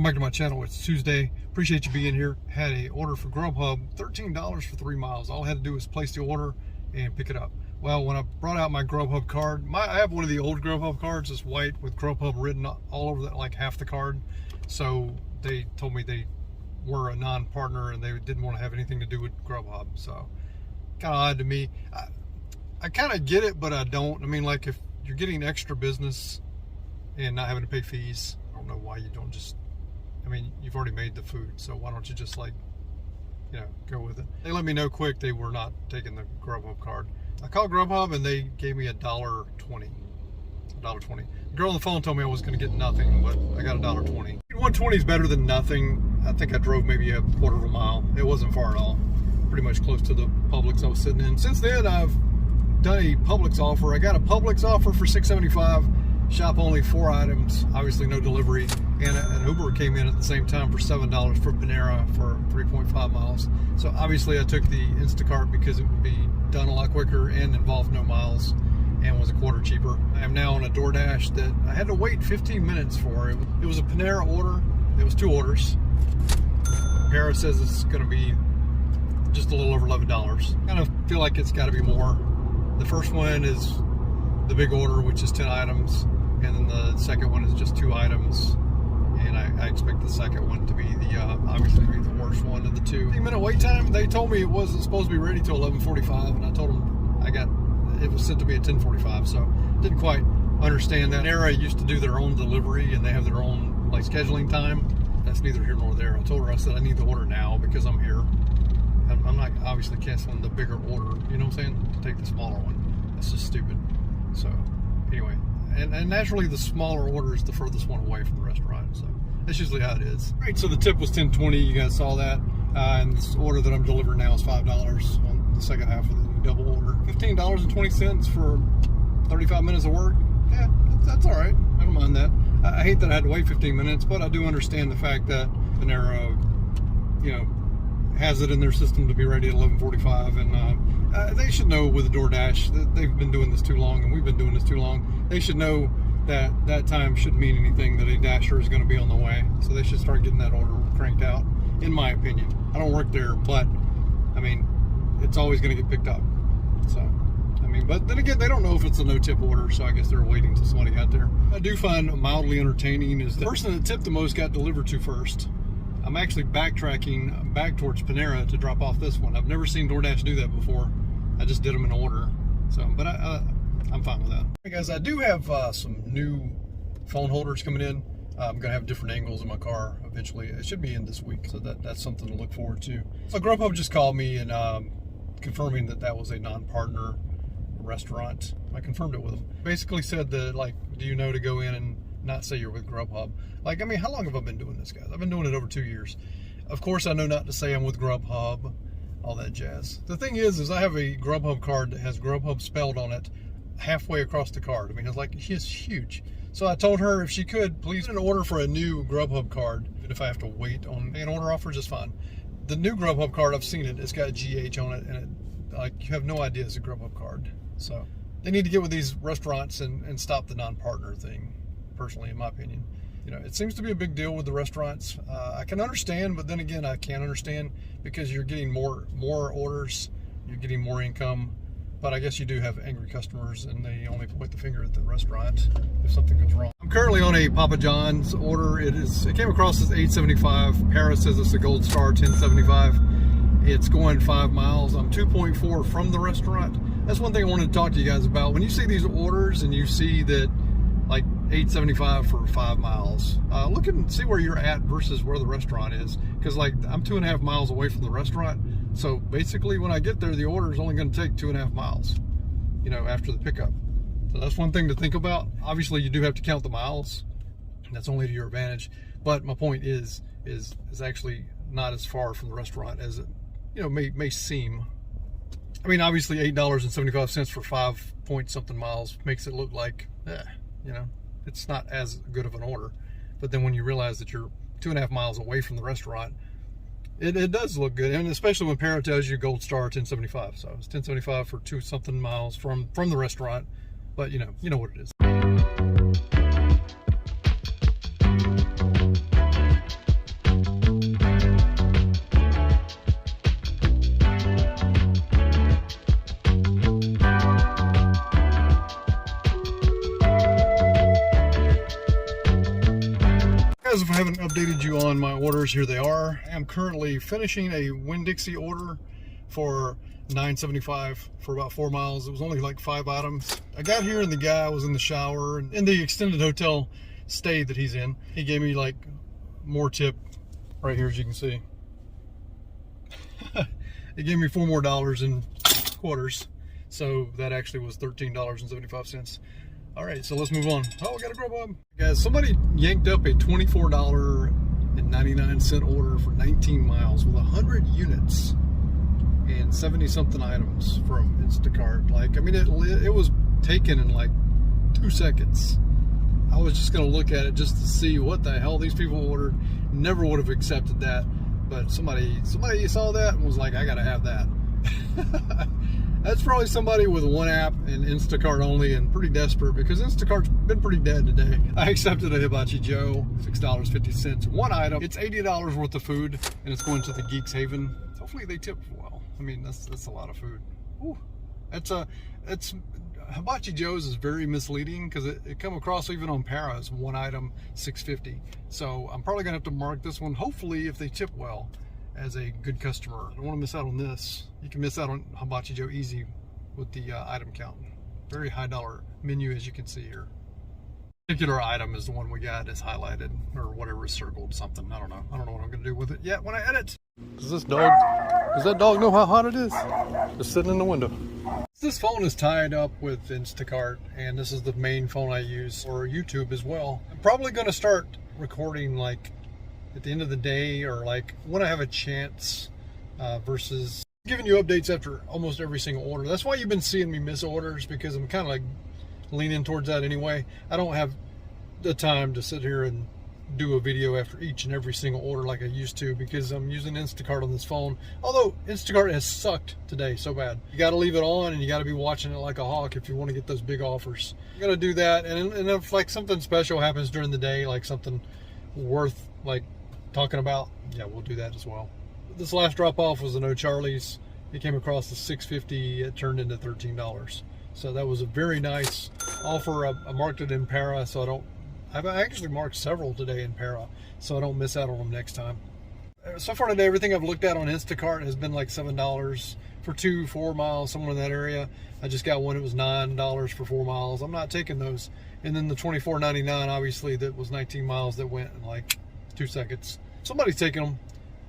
back to my channel. It's Tuesday. Appreciate you being here. Had a order for Grubhub, $13 for 3 miles. All I had to do was place the order and pick it up. Well, when I brought out my Grubhub card, I have one of the old Grubhub cards. It's white with Grubhub written all over that, like half the card. So they told me they were a non-partner and they didn't want to have anything to do with Grubhub. So kind of odd to me. I kind of get it, but I don't. I mean, like, if you're getting extra business and not having to pay fees, I don't know why you don't just, I mean, you've already made the food, so why don't you just, like, you know, go with it. They let me know quick they were not taking the Grubhub card. I called Grubhub and they gave me $1.20. $1.20. The girl on the phone told me I was going to get nothing, but I got $1.20. 120 is better than nothing. I think I drove maybe a quarter of a mile. It wasn't far at all. Pretty much close to the Publix I was sitting in. Since then, I've done a Publix offer. I got a Publix offer for $6.75. Shop only 4 items, obviously no delivery, and an Uber came in at the same time for $7 for Panera for 3.5 miles. So obviously I took the Instacart because it would be done a lot quicker and involved no miles and was a quarter cheaper. I am now on a DoorDash that I had to wait 15 minutes for. It was a Panera order. It was 2 orders. Panera says it's going to be just a little over $11. Kind of feel like it's got to be more. The first one is the big order, which is 10 items, and then the second one is just 2 items, and I expect the second one to be the obviously be the worst one of the 2. 15-minute wait time. They told me it wasn't supposed to be ready till 11:45, and I told them it was sent to me at 10:45, so didn't quite understand that. Panera used to do their own delivery, and they have their own, like, scheduling time. That's neither here nor there. I told her, I said I need the order now because I'm here. I'm not obviously canceling the bigger order, you know what I'm saying, to take the smaller one. That's just stupid. So anyway, and naturally the smaller order is the furthest one away from the restaurant, so that's usually how it is. All right, so the tip was $10.20. You guys saw that, and this order that I'm delivering now is $5 on the second half of the double order. $15.20 for 35 minutes of work. Yeah, that's all right. I don't mind that. I hate that I had to wait 15 minutes, but I do understand the fact that Panera, you know, has it in their system to be ready at 11:45, and they should know with the DoorDash that they've been doing this too long, and we've been doing this too long. They should know that that time shouldn't mean anything, that a Dasher is going to be on the way, so they should start getting that order cranked out, in my opinion. I don't work there, but I mean, it's always going to get picked up. So I mean, but then again, they don't know if it's a no-tip order, so I guess they're waiting till somebody got there. I do find mildly entertaining is the person that tipped the most got delivered to first. I'm actually backtracking back towards Panera to drop off this one. I've never seen DoorDash do that before. I just did them in order. So, but I'm fine with that. Hey guys, I do have some new phone holders coming in. I'm gonna have different angles in my car eventually. It should be in this week, so that's something to look forward to. So Grubhub just called me and confirming that was a non-partner restaurant. I confirmed it with them. Basically said that, like, do you know to go in and not say you're with Grubhub? Like, I mean, how long have I been doing this, guys? I've been doing it over 2 years. Of course, I know not to say I'm with Grubhub, all that jazz. The thing is I have a Grubhub card that has Grubhub spelled on it halfway across the card. I mean, it's like, it's huge. So I told her if she could, please put an order for a new Grubhub card. Even if I have to wait on an order offers, is fine. The new Grubhub card, I've seen it. It's got GH on it, and it, like, you have no idea it's a Grubhub card. So they need to get with these restaurants and stop the non-partner thing. Personally, in my opinion, you know, it seems to be a big deal with the restaurants. I can understand, but then again, I can't understand because you're getting more orders, you're getting more income, but I guess you do have angry customers and they only point the finger at the restaurant if something goes wrong. I'm currently on a Papa John's order. It came across as $8.75. Paris says it's a Gold Star, $10.75. It's going 5 miles. I'm 2.4 from the restaurant. That's one thing I wanted to talk to you guys about. When you see these orders and you see that, like, $8.75 for 5 miles. Look and see where you're at versus where the restaurant is. Because, like, I'm 2.5 miles away from the restaurant. So basically, when I get there, the order is only going to take 2.5 miles, you know, after the pickup. So that's one thing to think about. Obviously, you do have to count the miles. That's only to your advantage. But my point is actually not as far from the restaurant as it, you know, may seem. I mean, obviously, $8.75 for 5 point something miles makes it look like, you know, it's not as good of an order. But then when you realize that you're 2.5 miles away from the restaurant, it does look good. And especially when Panera tells you Gold Star $10.75. So it's $10.75 for 2 something miles from the restaurant. But you know what it is. guys, if I haven't updated you on my orders, here they are. I'm currently finishing a Winn-Dixie order for $9.75 for about 4 miles. It was only like 5 items. I got here and the guy was in the shower, and in the extended hotel stay that he's in, he gave me like more tip right here, as you can see. He gave me $4 more in quarters, so that actually was $13.75. All right, so let's move on. Oh, we got a Grubhub. Guys, somebody yanked up a $24.99 order for 19 miles with 100 units and 70-something items from Instacart. Like, I mean, it was taken in like 2 seconds. I was just going to look at it just to see what the hell these people ordered. Never would have accepted that, but somebody saw that and was like, I got to have that. That's probably somebody with one app and Instacart only and pretty desperate, because Instacart's been pretty dead today. I accepted a Hibachi Joe, $6.50. One item. It's $80 worth of food, and it's going to the Geeks Haven. Hopefully they tip well. I mean, that's a lot of food. Ooh. It's Hibachi Joe's is very misleading, because it come across even on Para as one item, $6.50. So I'm probably gonna have to mark this one, hopefully if they tip well, as a good customer. I don't want to miss out on this. You can miss out on Hibachi Joe easy with the item count. Very high dollar menu, as you can see here. Particular item is the one we got is highlighted, or whatever is circled, something. I don't know what I'm gonna do with it yet when I edit. Does that dog know how hot it is? Just sitting in the window. This phone is tied up with Instacart, and this is the main phone I use for YouTube as well. I'm probably gonna start recording like at the end of the day, or like when I have a chance, versus giving you updates after almost every single order. That's why you've been seeing me miss orders, because I'm kind of like leaning towards that anyway. I don't have the time to sit here and do a video after each and every single order like I used to, because I'm using Instacart on this phone. Although Instacart has sucked today so bad. You got to leave it on, and you got to be watching it like a hawk if you want to get those big offers. I'm gonna do that, and if like something special happens during the day, like something worth like talking about, yeah, we'll do that as well. This last drop off was an O'Charlie's. It came across the $6.50. It turned into $13. So that was a very nice offer. I marked it in Para, so I've actually marked several today in Para, so I don't miss out on them next time. So far today, everything I've looked at on Instacart has been like $7 for 4 miles, somewhere in that area. I just got one, it was $9 for 4 miles. I'm not taking those. And then the $24.99, obviously, that was 19 miles that went in like 2 seconds. Somebody's taking them.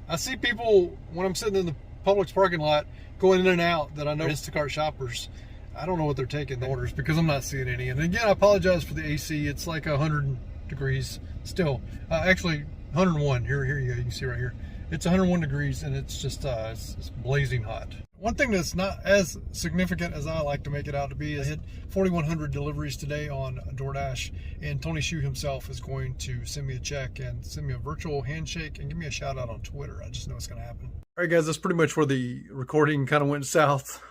I see people when I'm sitting in the Publix parking lot going in and out that I know Instacart shoppers. I don't know what they're taking the orders, because I'm not seeing any. And again, I apologize for the AC. It's like 100 degrees still. Actually, 101. Here you go. You can see right here. It's 101 degrees, and it's just it's blazing hot. One thing that's not as significant as I like to make it out to be is I hit 4,100 deliveries today on DoorDash, and Tony Hsu himself is going to send me a check and send me a virtual handshake and give me a shout out on Twitter. I just know it's going to happen. All right, guys, that's pretty much where the recording kind of went south.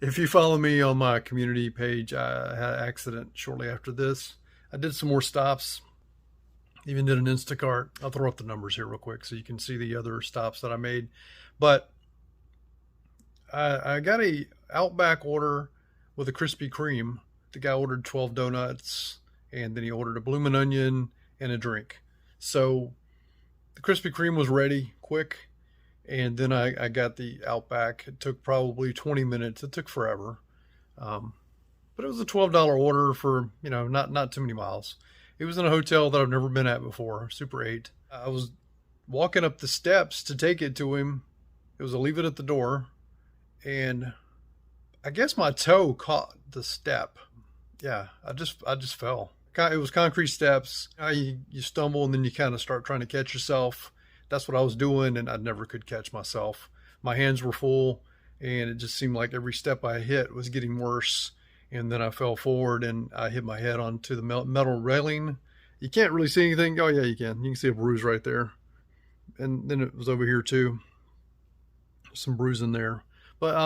If you follow me on my community page, I had an accident shortly after this. I did some more stops, even did an Instacart. I'll throw up the numbers here real quick so you can see the other stops that I made. But I got a Outback order with a Krispy Kreme. The guy ordered 12 donuts, and then he ordered a bloomin' onion and a drink. So the Krispy Kreme was ready quick, and then I got the Outback. It took probably 20 minutes. It took forever. But it was a $12 order for, not too many miles. It was in a hotel that I've never been at before, Super 8. I was walking up the steps to take it to him. It was a leave it at the door. And I guess my toe caught the step. Yeah, I just fell. It was concrete steps. You stumble, and then you kind of start trying to catch yourself. That's what I was doing, and I never could catch myself. My hands were full, and it just seemed like every step I hit was getting worse. And then I fell forward, and I hit my head onto the metal railing. You can't really see anything. Oh, yeah, you can. You can see a bruise right there. And then it was over here, too. Some bruising there. But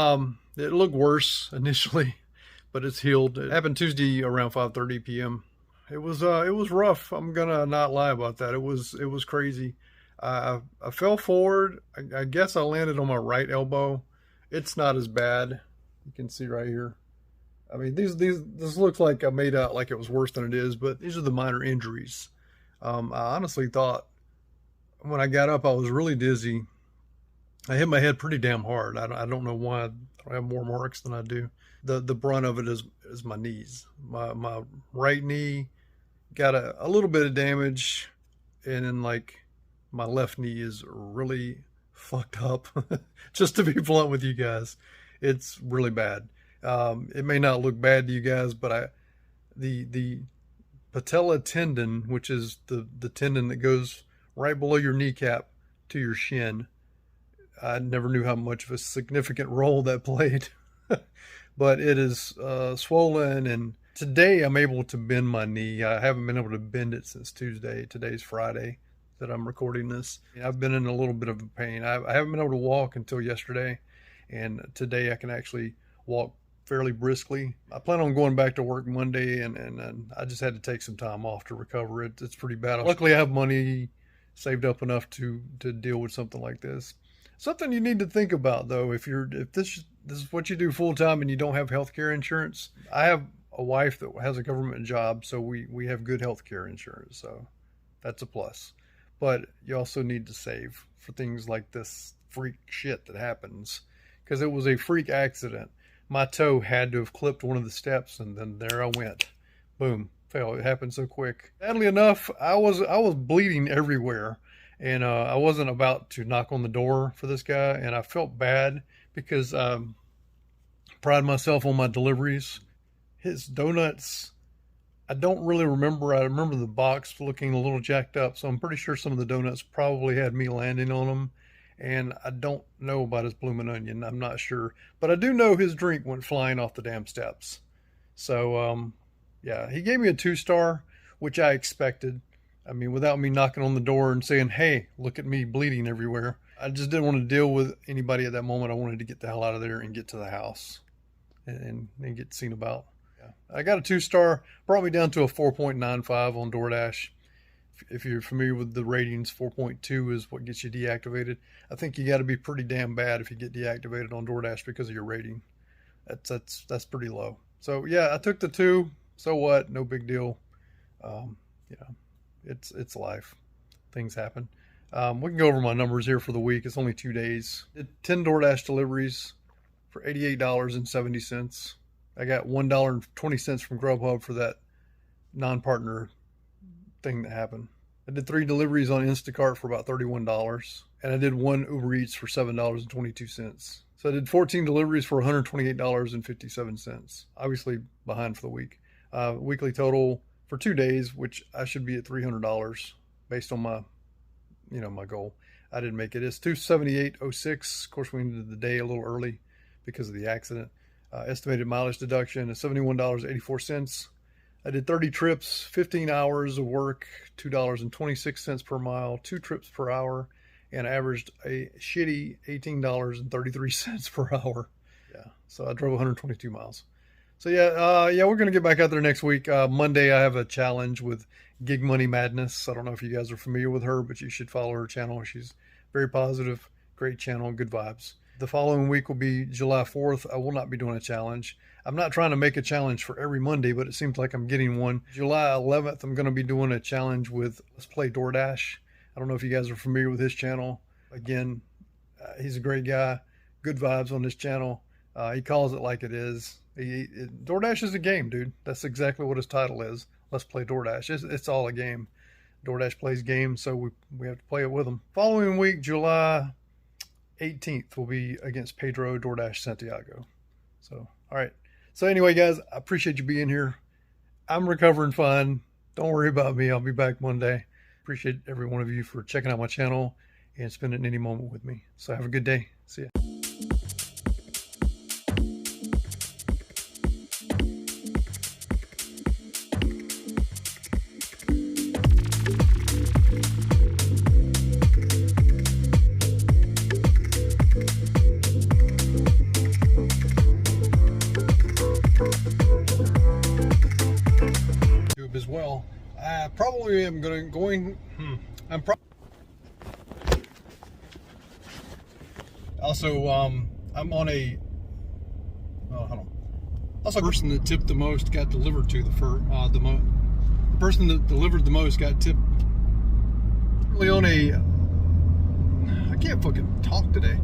it looked worse initially, but it's healed. It happened Tuesday around 5:30 p.m. It was rough. I'm gonna not lie about that. It was crazy. I fell forward. I guess I landed on my right elbow. It's not as bad. You can see right here. I mean, this looks like I made out like it was worse than it is, but these are the minor injuries. I honestly thought when I got up, I was really dizzy. I hit my head pretty damn hard. I don't know why I have more marks than I do. The brunt of it is my knees. My right knee got a little bit of damage, and then like my left knee is really fucked up. Just to be blunt with you guys, it's really bad. It may not look bad to you guys, but the patella tendon, which is the tendon that goes right below your kneecap to your shin, I never knew how much of a significant role that played. But it is swollen, and today I'm able to bend my knee. I haven't been able to bend it since Tuesday. Today's Friday that I'm recording this. I've been in a little bit of a pain. I haven't been able to walk until yesterday, and today I can actually walk fairly briskly. I plan on going back to work Monday, and I just had to take some time off to recover. It's pretty bad. Luckily, I have money saved up enough to deal with something like this. Something you need to think about, though, if this is what you do full time and you don't have health care insurance. I have a wife that has a government job, so we have good health care insurance, so that's a plus. But you also need to save for things like this freak shit that happens, because it was a freak accident. My toe had to have clipped one of the steps, and then there I went. Boom, fell. It happened so quick. Sadly enough, I was bleeding everywhere. And I wasn't about to knock on the door for this guy, and I felt bad because I pride myself on my deliveries. His donuts, I don't really remember. I remember the box looking a little jacked up, so I'm pretty sure some of the donuts probably had me landing on them. And I don't know about his bloomin' onion. I'm not sure. But I do know his drink went flying off the damn steps. So, yeah, he gave me a 2-star, which I expected. I mean, without me knocking on the door and saying, hey, look at me bleeding everywhere. I just didn't want to deal with anybody at that moment. I wanted to get the hell out of there and get to the house and get seen about. Yeah. I got a 2-star, brought me down to a 4.95 on DoorDash. If you're familiar with the ratings, 4.2 is what gets you deactivated. I think you got to be pretty damn bad if you get deactivated on DoorDash because of your rating. That's pretty low. So, yeah, I took the 2. So what? No big deal. Yeah. It's life. Things happen. We can go over my numbers here for the week. It's only 2 days. Did 10 DoorDash deliveries for $88.70. I got $1.20 from Grubhub for that non-partner thing that happened. I did 3 deliveries on Instacart for about $31. And I did 1 Uber Eats for $7.22. So I did 14 deliveries for $128.57. Obviously behind for the week. Weekly total for 2 days, which I should be at $300 based on my goal. I didn't make it. It's $278.06. Of course, we ended the day a little early because of the accident. Estimated mileage deduction is $71.84. I did 30 trips, 15 hours of work, $2.26 per mile, 2 trips per hour, and averaged a shitty $18.33 per hour. Yeah, so I drove 122 miles. So yeah, we're going to get back out there next week. Monday, I have a challenge with Gig Money Madness. I don't know if you guys are familiar with her, but you should follow her channel. She's very positive, great channel, good vibes. The following week will be July 4th. I will not be doing a challenge. I'm not trying to make a challenge for every Monday, but it seems like I'm getting one. July 11th, I'm going to be doing a challenge with Let's Play DoorDash. I don't know if you guys are familiar with his channel. Again, he's a great guy. Good vibes on his channel. He calls it like it is. DoorDash is a game, dude. That's exactly what his title is. Let's Play DoorDash. It's all a game. DoorDash plays games, so we have to play it with them. Following week, July 18th, will be against Pedro DoorDash Santiago. So, all right. So anyway, guys, I appreciate you being here. I'm recovering fine. Don't worry about me. I'll be back Monday. Appreciate every one of you for checking out my channel and spending any moment with me. So have a good day. See ya. As well. I probably am I'm also I'm on a hold on. Also, the person that tipped the most got delivered to the person that delivered the most got tipped currently on a, I can't fucking talk today.